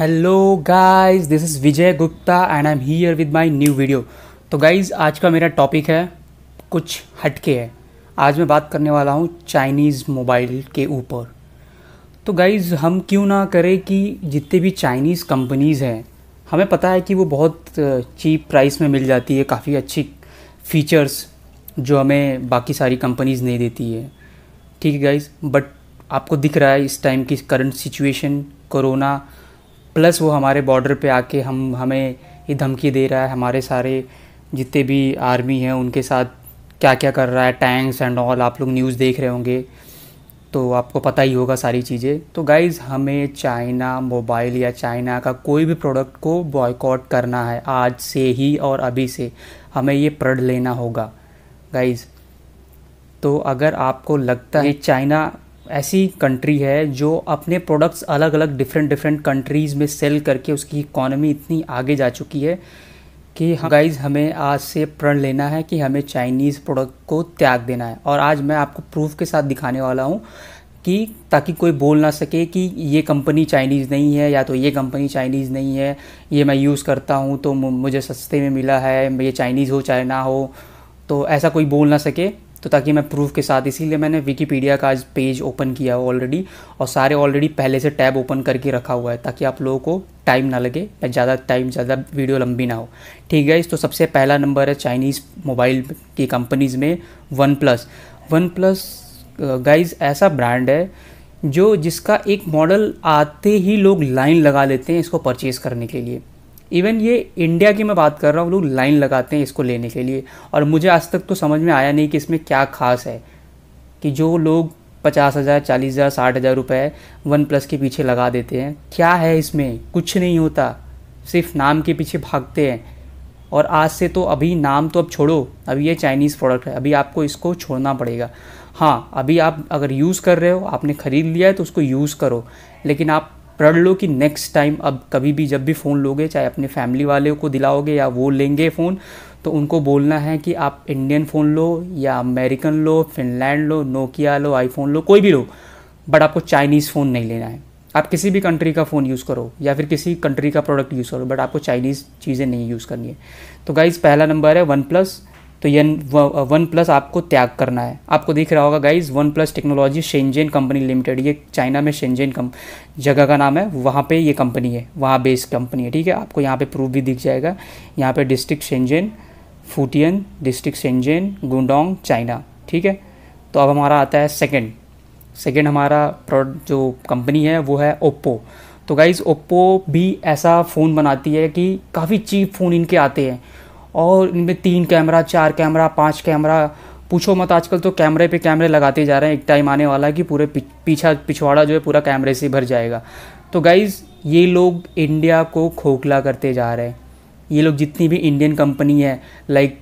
Hello guys, this is Vijay Gupta and I am here with my new video. तो guys, आज का मेरा topic है कुछ हटके है। आज मैं बात करने वाला हूँ चाइनीज़ मोबाइल के ऊपर। तो गाइस, हम क्यों ना करें कि जितने भी चाइनीज़ कंपनीज़ हैं, हमें पता है कि वो बहुत चीप प्राइस में मिल जाती है, काफ़ी अच्छी फीचर्स जो हमें बाकी सारी कंपनीज़ नहीं देती है। ठीक है गाइस, बट आपको दिख रहा है इस टाइम की करंट सिचुएशन, कोरोना प्लस वो हमारे बॉर्डर पे आके हमें ये धमकी दे रहा है। हमारे सारे जितने भी आर्मी हैं उनके साथ क्या क्या कर रहा है, टैंक्स एंड ऑल, आप लोग न्यूज़ देख रहे होंगे तो आपको पता ही होगा सारी चीज़ें। तो गाइज़, हमें चाइना मोबाइल या चाइना का कोई भी प्रोडक्ट को बॉयकॉट करना है आज से ही, और अभी से हमें ये प्रण लेना होगा गाइज़। तो अगर आपको लगता है चाइना ऐसी कंट्री है जो अपने प्रोडक्ट्स अलग अलग डिफरेंट कंट्रीज़ में सेल करके उसकी इकोनॉमी इतनी आगे जा चुकी है कि गाइज़, हमें आज से प्रण लेना है कि हमें चाइनीज़ प्रोडक्ट को त्याग देना है। और आज मैं आपको प्रूफ के साथ दिखाने वाला हूँ कि ताकि कोई बोल ना सके कि ये कंपनी चाइनीज़ नहीं है या तो ये कंपनी चाइनीज़ नहीं है, ये मैं यूज़ करता हूँ तो मुझे सस्ते में मिला है, ये चाइनीज़ हो चाहे ना हो, तो ऐसा कोई बोल ना सके। तो ताकि मैं प्रूफ के साथ, इसीलिए मैंने विकीपीडिया का आज पेज ओपन किया हुआ ऑलरेडी, और सारे ऑलरेडी पहले से टैब ओपन करके रखा हुआ है ताकि आप लोगों को टाइम ना लगे, ज़्यादा वीडियो लंबी ना हो। ठीक है, तो सबसे पहला नंबर है चाइनीज़ मोबाइल की कंपनीज़ में वन प्लस। गाइज़, ऐसा ब्रांड है जिसका एक मॉडल आते ही लोग लाइन लगा लेते हैं इसको परचेज़ करने के लिए। इवन ये इंडिया की मैं बात कर रहा हूँ, लोग लाइन लगाते हैं इसको लेने के लिए। और मुझे आज तक तो समझ में आया नहीं कि इसमें क्या खास है कि जो लोग 50,000, 40,000, 60,000 रुपये वन प्लस के पीछे लगा देते हैं। क्या है इसमें? कुछ नहीं होता, सिर्फ नाम के पीछे भागते हैं। और आज से तो अभी नाम तो अब छोड़ो, अभी ये चाइनीज़ प्रोडक्ट है, अभी आपको इसको छोड़ना पड़ेगा। हाँ, अभी आप अगर यूज़ कर रहे हो, आपने ख़रीद लिया है तो उसको यूज़ करो, लेकिन आप प्रण लो कि नेक्स्ट टाइम अब कभी भी जब भी फ़ोन लोगे, चाहे अपने फैमिली वाले को दिलाओगे या वो लेंगे फ़ोन, तो उनको बोलना है कि आप इंडियन फ़ोन लो या अमेरिकन लो, फिनलैंड लो, नोकिया लो, आईफोन लो, कोई भी लो, बट आपको चाइनीज़ फ़ोन नहीं लेना है। आप किसी भी कंट्री का फ़ोन यूज़ करो या फिर किसी कंट्री का प्रोडक्ट यूज़ करो, बट आपको चाइनीज़ चीज़ें नहीं यूज़ करनी है। तो गाइज़, पहला नंबर है वन प्लस। तो ये वन प्लस आपको त्याग करना है। आपको दिख रहा होगा guys, one plus technology Shenzhen company limited, ये चाइना में शेंजेन जगह का नाम है, वहाँ पे ये कंपनी है, वहाँ बेस्ड कंपनी है। ठीक है, आपको यहाँ पे प्रूफ भी दिख जाएगा, यहाँ पे district Shenzhen, Futian district Shenzhen, Guangdong, China. ठीक है, तो अब हमारा आता है सेकेंड हमारा प्रोडक्ट जो कंपनी है वो है ओप्पो। तो गाइज़, ओप्पो भी ऐसा फ़ोन बनाती है कि काफ़ी चीप फ़ोन इनके आते हैं, और इनमें 3 कैमरा, 4 कैमरा, 5 कैमरा, पूछो मत। आजकल तो कैमरे पे कैमरे लगाते जा रहे हैं। एक टाइम आने वाला है कि पूरे पिछवाड़ा जो है पूरा कैमरे से भर जाएगा। तो गाइज़, ये लोग इंडिया को खोखला करते जा रहे हैं। ये लोग जितनी भी इंडियन कंपनी है, लाइक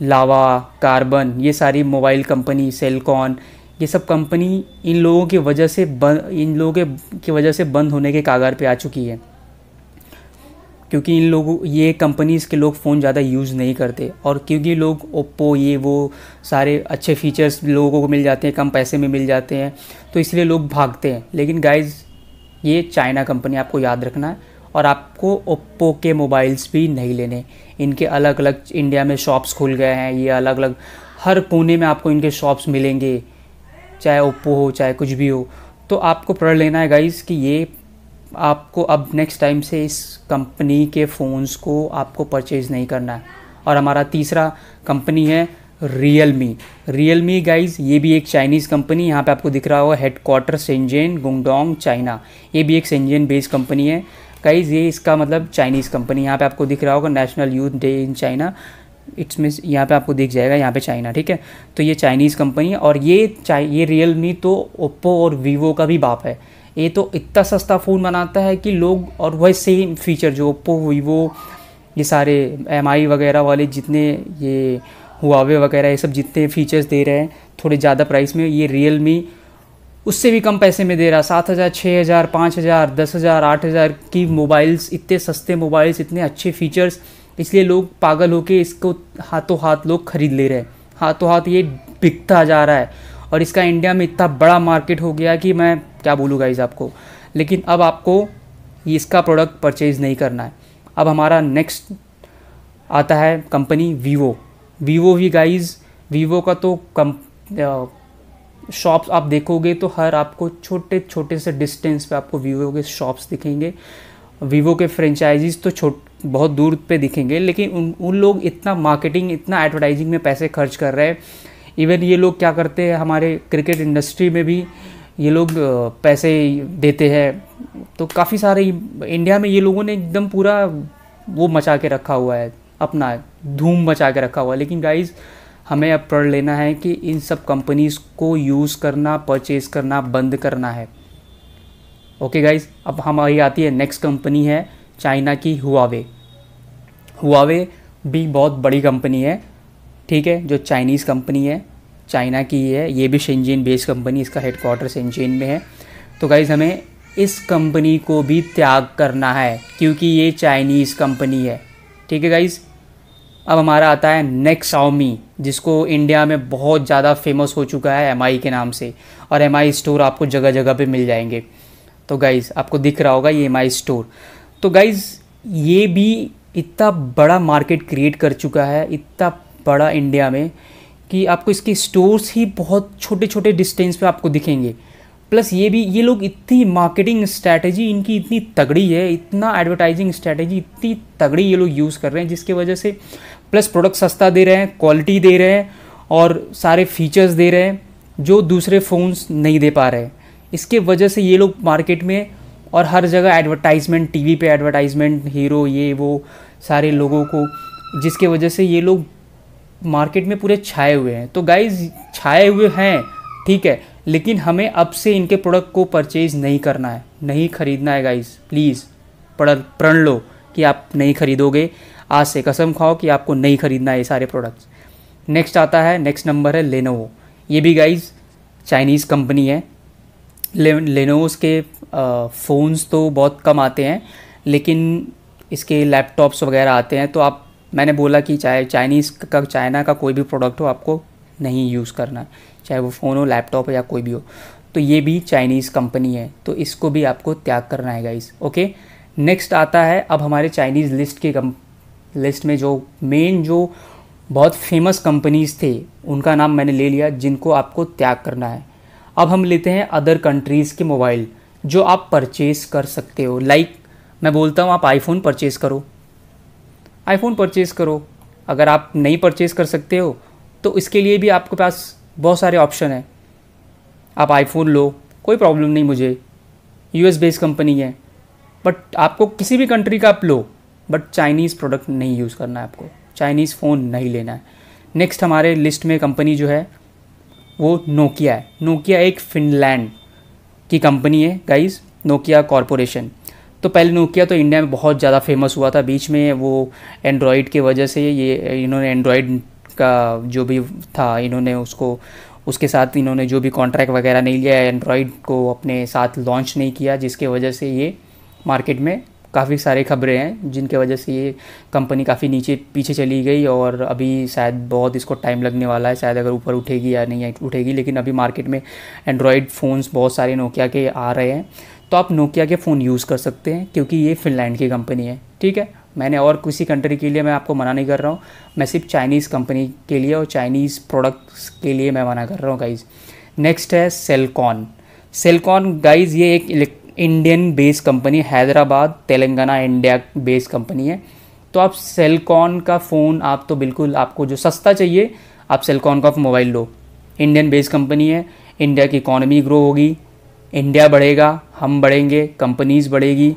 लावा, कार्बन, ये सारी मोबाइल कंपनी, सेलकॉन, ये सब कंपनी इन लोगों की वजह से बंद होने के कागार पे आ चुकी है, क्योंकि ये कंपनीज़ के लोग फ़ोन ज़्यादा यूज़ नहीं करते, और क्योंकि लोग ओप्पो ये वो सारे अच्छे फीचर्स लोगों को मिल जाते हैं, कम पैसे में मिल जाते हैं, तो इसलिए लोग भागते हैं। लेकिन गाइज़, ये चाइना कंपनी, आपको याद रखना है। और आपको ओप्पो के मोबाइल्स भी नहीं लेने। इनके अलग अलग इंडिया में शॉप्स खुल गए हैं, ये अलग अलग हर कोने में आपको इनके शॉप्स मिलेंगे, चाहे ओप्पो हो चाहे कुछ भी हो। तो आपको प्रण लेना है गाइज़ कि ये आपको अब नेक्स्ट टाइम से इस कंपनी के फ़ोन्स को आपको परचेज़ नहीं करना है। और हमारा तीसरा कंपनी है रियलमी गाइज़, ये भी एक चाइनीज़ कंपनी, यहाँ पे आपको दिख रहा होगा हेडक्वार्टर शेंजेन, गुंगडोंग, चाइना। ये भी एक शेंजेन बेस्ड कंपनी है गाइज़, ये इसका मतलब चाइनीज़ कंपनी। यहाँ पे आपको दिख रहा होगा national youth day in China, it's यहाँ पे आपको दिख जाएगा, यहाँ पे चाइना। ठीक है, तो ये चाइनीज़ कंपनी है, और ये रियलमी तो ओप्पो और वीवो का भी बाप है। ये तो इतना सस्ता फ़ोन बनाता है कि लोग, और वही सेम फीचर जो ओप्पो, वीवो, ये सारे MI वगैरह वाले जितने, ये हुआवे वगैरह, ये सब जितने फीचर्स दे रहे हैं थोड़े ज़्यादा प्राइस में, ये रियलमी उससे भी कम पैसे में दे रहा। 7,000, 6,000, 5,000, 10,000, 8,000 की मोबाइल्स, इतने सस्ते मोबाइल्स, इतने अच्छे फीचर्स, इसलिए लोग पागल होके इसको हाथों हाथ लोग ख़रीद ले रहे हैं। हाथों हाथ ये बिकता जा रहा है, और इसका इंडिया में इतना बड़ा मार्केट हो गया कि मैं क्या बोलूँ गाइज़ आपको। लेकिन अब आपको ये इसका प्रोडक्ट परचेज़ नहीं करना है। अब हमारा नेक्स्ट आता है कंपनी वीवो। वीवो भी गाइज़, वीवो का तो शॉप्स आप देखोगे तो हर आपको छोटे छोटे से डिस्टेंस पे आपको वीवो के शॉप्स दिखेंगे। वीवो के फ्रेंचाइजीज तो बहुत दूर पे दिखेंगे, लेकिन उन लोग इतना मार्केटिंग, इतना एडवर्टाइजिंग में पैसे खर्च कर रहे हैं। इवन ये लोग क्या करते हैं, हमारे क्रिकेट इंडस्ट्री में भी ये लोग पैसे देते हैं। तो काफ़ी सारे इंडिया में ये लोगों ने एकदम पूरा वो मचा के रखा हुआ है, अपना धूम मचा के रखा हुआ है। लेकिन गाइज़ हमें अब पढ़ लेना है कि इन सब कंपनीज़ को यूज़ करना, परचेज़ करना बंद करना है। ओके गाइज़, अब हमारी आती है नेक्स्ट कंपनी है चाइना की हुआवे। हुआवे भी बहुत बड़ी कंपनी है, ठीक है, जो चाइनीज़ कंपनी है, चाइना की है। ये भी शेंजिन बेस्ड कंपनी, इसका हेडक्वार्टर शेंजिन में है। तो गाइज़ हमें इस कंपनी को भी त्याग करना है क्योंकि ये चाइनीज़ कंपनी है, ठीक है गाइज़। अब हमारा आता है नेक्स्ट शाओमी, जिसको इंडिया में बहुत ज़्यादा फेमस हो चुका है एमआई के नाम से, और एमआई स्टोर आपको जगह जगह पे मिल जाएंगे। तो गाइज़ आपको दिख रहा होगा ये एमआई स्टोर। तो गाइज़ ये भी इतना बड़ा मार्केट क्रिएट कर चुका है, इतना बड़ा इंडिया में, कि आपको इसके स्टोर्स ही बहुत छोटे छोटे डिस्टेंस पे आपको दिखेंगे। प्लस ये लोग इतनी मार्केटिंग स्ट्रैटेजी इनकी इतनी तगड़ी है, इतना एडवर्टाइजिंग स्ट्रैटेजी इतनी तगड़ी ये लोग यूज़ कर रहे हैं, जिसकी वजह से प्लस प्रोडक्ट सस्ता दे रहे हैं, क्वालिटी दे रहे हैं और सारे फीचर्स दे रहे हैं जो दूसरे फ़ोन्स नहीं दे पा रहे हैं। इसके वजह से ये लोग मार्केट में और हर जगह एडवर्टाइजमेंट, टीवी पे एडवर्टाइजमेंट, हीरो ये वो सारे लोगों को, जिसके वजह से ये लोग मार्केट में पूरे छाए हुए हैं। तो गाइज़ छाए हुए हैं ठीक है, लेकिन हमें अब से इनके प्रोडक्ट को परचेज़ नहीं करना है, नहीं ख़रीदना है गाइज़। प्लीज़ प्रण लो कि आप नहीं ख़रीदोगे, आज से कसम खाओ कि आपको नहीं ख़रीदना है ये सारे प्रोडक्ट्स। नेक्स्ट आता है, नेक्स्ट नंबर है लेनोवो। ये भी गाइज़ चाइनीज़ कंपनी है। लेनोवोस के फ़ोन्स तो बहुत कम आते हैं, लेकिन इसके लैपटॉप्स वगैरह आते हैं। तो मैंने बोला कि चाइना का कोई भी प्रोडक्ट हो आपको नहीं यूज़ करना है, चाहे वो फ़ोन हो, लैपटॉप हो या कोई भी हो। तो ये भी चाइनीज़ कंपनी है, तो इसको भी आपको त्याग करना है गाइस। ओके, नेक्स्ट आता है अब हमारे चाइनीज़ लिस्ट में जो बहुत फेमस कंपनीज़ थे उनका नाम मैंने ले लिया, जिनको आपको त्याग करना है। अब हम लेते हैं अदर कंट्रीज़ के मोबाइल जो आप परचेज़ कर सकते हो। लाइक मैं बोलता हूँ आप आईफोन परचेज़ करो। अगर आप नहीं परचेज़ कर सकते हो तो इसके लिए भी आपके पास बहुत सारे ऑप्शन हैं। आप आईफोन लो, कोई प्रॉब्लम नहीं मुझे, यूएस बेस्ड कंपनी है, बट आपको किसी भी कंट्री का आप लो, बट चाइनीज़ प्रोडक्ट नहीं यूज़ करना है, आपको चाइनीज़ फ़ोन नहीं लेना है। नेक्स्ट हमारे लिस्ट में कंपनी जो है वो नोकिया है। नोकिया एक फिनलैंड की कंपनी है गाइस, नोकिया कॉरपोरेशन। तो पहले नोकिया तो इंडिया में बहुत ज़्यादा फेमस हुआ था, बीच में वो एंड्रॉयड की वजह से इन्होंने एंड्रॉयड का जो भी था इन्होंने उसके साथ इन्होंने जो भी कॉन्ट्रैक्ट वगैरह नहीं लिया, एंड्रॉयड को अपने साथ लॉन्च नहीं किया, जिसके वजह से ये मार्केट में काफ़ी सारे खबरें हैं, जिनके वजह से ये कंपनी काफ़ी पीछे चली गई और अभी शायद बहुत इसको टाइम लगने वाला है, शायद अगर ऊपर उठेगी या नहीं उठेगी। लेकिन अभी मार्केट में एंड्रॉयड फ़ोन्स बहुत सारे नोकिया के आ रहे हैं, तो आप नोकिया के फ़ोन यूज़ कर सकते हैं क्योंकि ये फिनलैंड की कंपनी है। ठीक है, मैंने और किसी कंट्री के लिए मैं आपको मना नहीं कर रहा हूँ, मैं सिर्फ चाइनीज़ कंपनी के लिए और चाइनीज़ प्रोडक्ट्स के लिए मैं मना कर रहा हूँ गाइज़। नेक्स्ट है सेलकॉन गाइज़, ये एक Indian based company, Hyderabad Telangana India based company है। तो आप सेलकॉन का फ़ोन आप तो बिल्कुल, आपको जो सस्ता चाहिए आप सेलकॉन का मोबाइल लो। इंडियन बेस्ड कंपनी है, इंडिया की इकॉनमी ग्रो होगी, इंडिया बढ़ेगा, हम बढ़ेंगे, कंपनीज़ बढ़ेगी,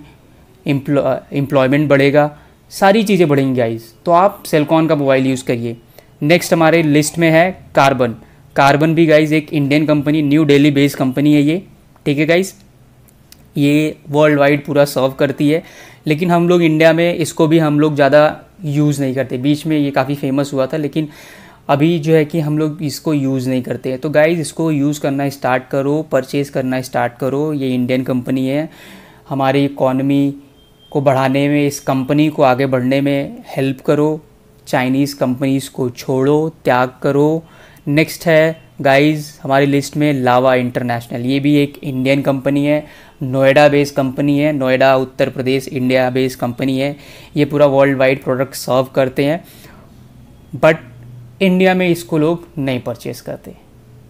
एम्प्लॉयमेंट बढ़ेगा, सारी चीज़ें बढ़ेंगी गाइज़। तो आप सेलकॉन का मोबाइल यूज़ करिए। नेक्स्ट हमारे लिस्ट में है कार्बन भी गाइज़ एक Indian company, new Delhi based company है ये। ठीक है गाइज़, ये वर्ल्ड वाइड पूरा सर्व करती है, लेकिन हम लोग इंडिया में इसको भी हम लोग ज़्यादा यूज़ नहीं करते। बीच में ये काफ़ी फेमस हुआ था, लेकिन अभी जो है कि हम लोग इसको यूज़ नहीं करते हैं। तो गाइज़ इसको यूज़ करना स्टार्ट करो, परचेज़ करना स्टार्ट करो। ये इंडियन कंपनी है, हमारी इकॉनमी को बढ़ाने में, इस कंपनी को आगे बढ़ने में हेल्प करो। चाइनीज़ कंपनीज़ को छोड़ो, त्याग करो। नेक्स्ट है गाइस हमारी लिस्ट में लावा इंटरनेशनल, ये भी एक इंडियन कंपनी है, नोएडा बेस्ड कंपनी है, Noida Uttar Pradesh India based company है। ये पूरा वर्ल्ड वाइड प्रोडक्ट सर्व करते हैं, बट इंडिया में इसको लोग नहीं परचेस करते।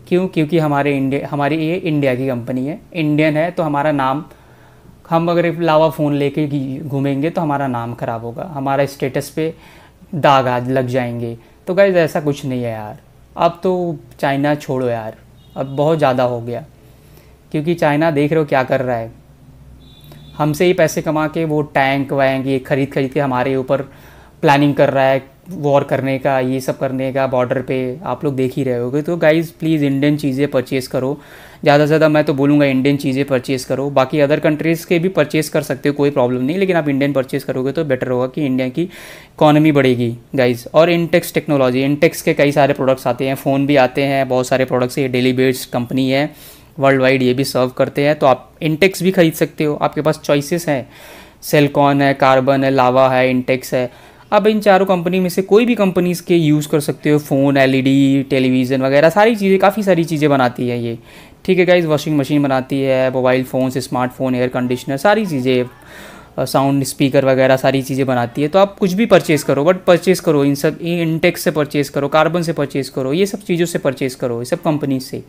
क्यों? क्योंकि हमारी ये इंडिया की कंपनी है, इंडियन है, तो हमारा नाम, हम अगर लावा फ़ोन लेके घूमेंगे तो हमारा नाम ख़राब होगा, हमारा स्टेटस पे दाग आज लग जाएंगे। तो गाइस ऐसा कुछ नहीं है यार, अब तो चाइना छोड़ो यार, अब बहुत ज़्यादा हो गया। क्योंकि चाइना देख रहे हो क्या कर रहा है, हमसे ही पैसे कमा के वो टैंक वैंक ये खरीद के हमारे ऊपर प्लानिंग कर रहा है वॉर करने का, ये सब करने का बॉर्डर पे, आप लोग देख ही रहे होगे। तो गाइज़ प्लीज़ इंडियन चीज़ें परचेज़ करो, ज़्यादा से ज़्यादा मैं तो बोलूँगा इंडियन चीज़ें परचेज़ करो। बाकी अदर कंट्रीज़ के भी परचेज़ कर सकते हो, कोई प्रॉब्लम नहीं, लेकिन आप इंडियन परचेज़ करोगे तो बेटर होगा कि इंडिया की इकॉनमी बढ़ेगी गाइज़। और इंटेक्स टेक्नोलॉजी, इंटेक्स के कई सारे प्रोडक्ट्स आते हैं, फ़ोन भी आते हैं, बहुत सारे प्रोडक्ट्स, ये डेली बेस्ड कंपनी है, वर्ल्ड वाइड ये भी सर्व करते हैं। तो आप इंटेक्स भी खरीद सकते हो, आपके पास चॉइसेस हैं, सेलकॉन है, कार्बन है, लावा है, इंटेक्स है। अब इन चारों कंपनी में से कोई भी कंपनीज़ के यूज़ कर सकते हो, फ़ोन, एलईडी, टेलीविज़न वगैरह सारी चीज़ें, काफ़ी सारी चीज़ें बनाती है ये, ठीक है गाइज़। वॉशिंग मशीन बनाती है, mobile phones, smartphone, air conditioner, सारी चीज़ें, साउंड स्पीकर वगैरह सारी चीज़ें बनाती है। तो आप कुछ भी परचेज़ करो, बट परचेज़ करो इन सब, इंटेक्स से परचेज़ करो, कार्बन से परचेज़ करो, ये सब चीज़ों से परचेज़ करो, ये सब कंपनी से,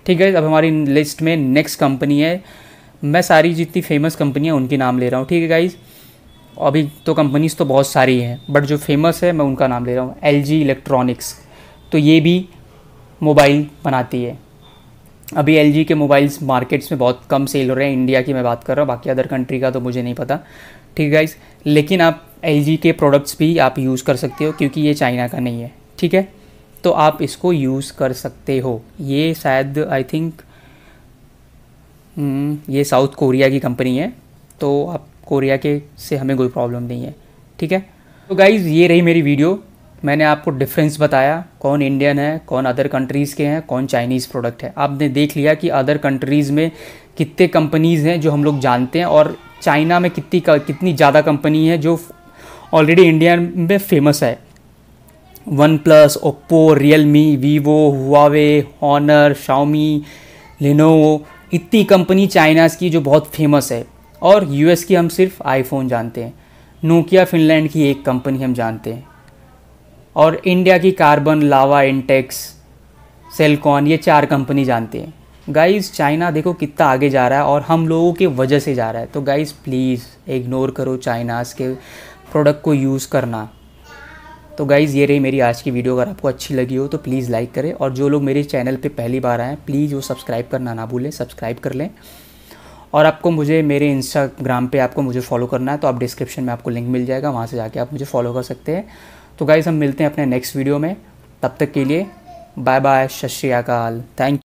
ठीक है। अब हमारी लिस्ट में नेक्स्ट कंपनी है, मैं सारी जितनी फेमस कंपनियाँ उनके नाम ले रहा हूँ, ठीक है गाइज़। अभी तो कंपनीज़ तो बहुत सारी हैं, बट जो फेमस है मैं उनका नाम ले रहा हूँ। एलजी इलेक्ट्रॉनिक्स, तो ये भी मोबाइल बनाती है। अभी एलजी के मोबाइल्स मार्केट्स में बहुत कम सेल हो रहे हैं, इंडिया की मैं बात कर रहा हूँ, बाकी अदर कंट्री का तो मुझे नहीं पता, ठीक है गाइस। लेकिन आप एलजी के प्रोडक्ट्स भी आप यूज़ कर सकते हो, क्योंकि ये चाइना का नहीं है, ठीक है। तो आप इसको यूज़ कर सकते हो। ये शायद आई थिंक ये साउथ कोरिया की कंपनी है, तो आप कोरिया के से हमें कोई प्रॉब्लम नहीं है, ठीक है। तो गाइज़ ये रही मेरी वीडियो, मैंने आपको डिफरेंस बताया, कौन इंडियन है, कौन अदर कंट्रीज़ के हैं, कौन चाइनीज़ प्रोडक्ट है। आपने देख लिया कि अदर कंट्रीज़ में कितने कंपनीज़ हैं जो हम लोग जानते हैं, और चाइना में कितनी ज़्यादा कंपनी है जो ऑलरेडी इंडिया में फेमस है। One plus, Oppo, Realme, Vivo, Huawei, Honor, Xiaomi, Lenovo, इतनी कंपनी चाइनाज़ की जो बहुत फेमस है। और यूएस की हम सिर्फ आईफोन जानते हैं, नोकिया फिनलैंड की एक कंपनी हम जानते हैं, और इंडिया की कार्बन, लावा, इंटेक्स, सेलकॉन, ये 4 कंपनी जानते हैं। गाइज़ चाइना देखो कितना आगे जा रहा है, और हम लोगों के वजह से जा रहा है। तो गाइज़ प्लीज़ इग्नोर करो चाइनाज़ के प्रोडक्ट को यूज़ करना। तो गाइज़ ये रही मेरी आज की वीडियो, अगर आपको अच्छी लगी हो तो प्लीज़ लाइक करें, और जो लोग मेरे चैनल पे पहली बार आए हैं प्लीज़ वो सब्सक्राइब करना ना भूलें, सब्सक्राइब कर लें। और आपको मुझे मेरे इंस्टाग्राम पे आपको मुझे फॉलो करना है, तो आप डिस्क्रिप्शन में आपको लिंक मिल जाएगा, वहाँ से जाके आप मुझे फॉलो कर सकते हैं। तो गाइज़ हम मिलते हैं अपने नेक्स्ट वीडियो में, तब तक के लिए बाय बाय, सत श्री अकाल, थैंक